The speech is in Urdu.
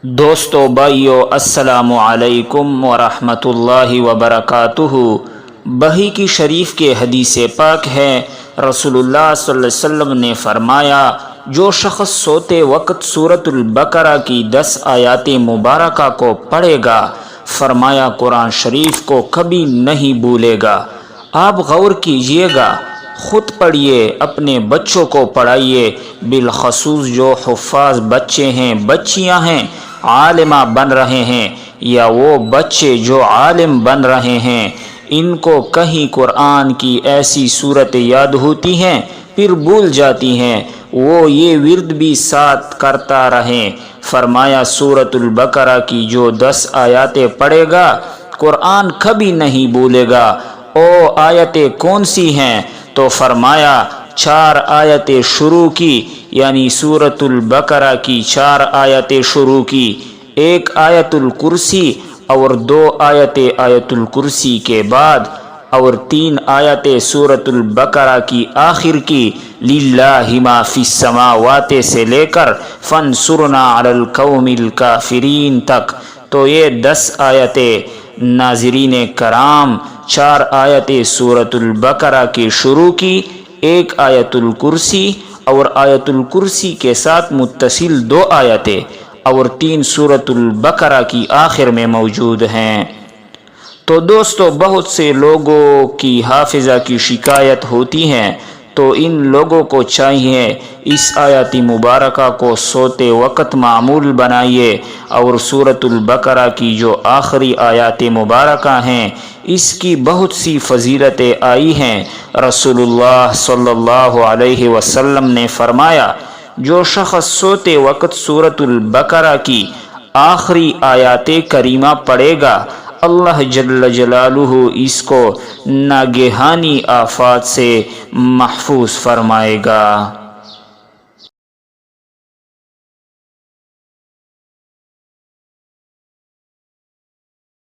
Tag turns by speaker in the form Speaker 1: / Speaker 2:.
Speaker 1: دوستو بھائیو السلام علیکم ورحمۃ اللہ وبرکاتہ۔ بحی کی شریف کے حدیث پاک ہے، رسول اللہ صلی اللہ علیہ وسلم نے فرمایا، جو شخص سوتے وقت سورۃ البقرہ کی 10 آیات مبارکہ کو پڑھے گا، فرمایا قرآن شریف کو کبھی نہیں بھولے گا۔ آپ غور کیجئے گا، خود پڑھیے، اپنے بچوں کو پڑھائیے، بالخصوص جو حفاظ بچے ہیں، بچیاں ہیں، عالمہ بن رہے ہیں، یا وہ بچے جو عالم بن رہے ہیں، ان کو کہیں قرآن کی ایسی صورت یاد ہوتی ہیں پھر بھول جاتی ہیں، وہ یہ ورد بھی ساتھ کرتا رہیں۔ فرمایا سورۃ البقرہ کی جو 10 آیاتیں پڑھے گا، قرآن کبھی نہیں بھولے گا۔ او آیتیں کون سی ہیں؟ تو فرمایا 4 آیتیں شروع کی، یعنی سورۃ البقرہ کی 4 آیتیں شروع کی، 1 آیت الکرسی اور 2 آیتیں آیت الکرسی کے بعد، اور 3 آیتیں سورۃ البقرہ کی آخر کی، للہ ما فی السماوات سے لے کر فانصرنا علی القوم الکافرین تک۔ تو یہ 10 آیتیں ناظرین کرام، 4 آیتیں سورۃ البقرہ کی شروع کی، 1 آیت الکرسی اور آیت الکرسی کے ساتھ متصل 2 آیتیں، اور 3 سورۃ البقرہ کی آخر میں موجود ہیں۔ تو دوستو، بہت سے لوگوں کی حافظہ کی شکایت ہوتی ہے، تو ان لوگوں کو چاہیے اس آیات مبارکہ کو سوتے وقت معمول بنائیے، اور سورۃ البقرہ کی جو آخری آیات مبارکہ ہیں، اس کی بہت سی فضیلتیں آئی ہیں۔ رسول اللہ صلی اللہ علیہ وسلم نے فرمایا، جو شخص سوتے وقت سورۃ البقرہ کی آخری آیات کریمہ پڑھے گا، اللہ جل جلالہ اس کو ناگہانی آفات سے محفوظ فرمائے گا۔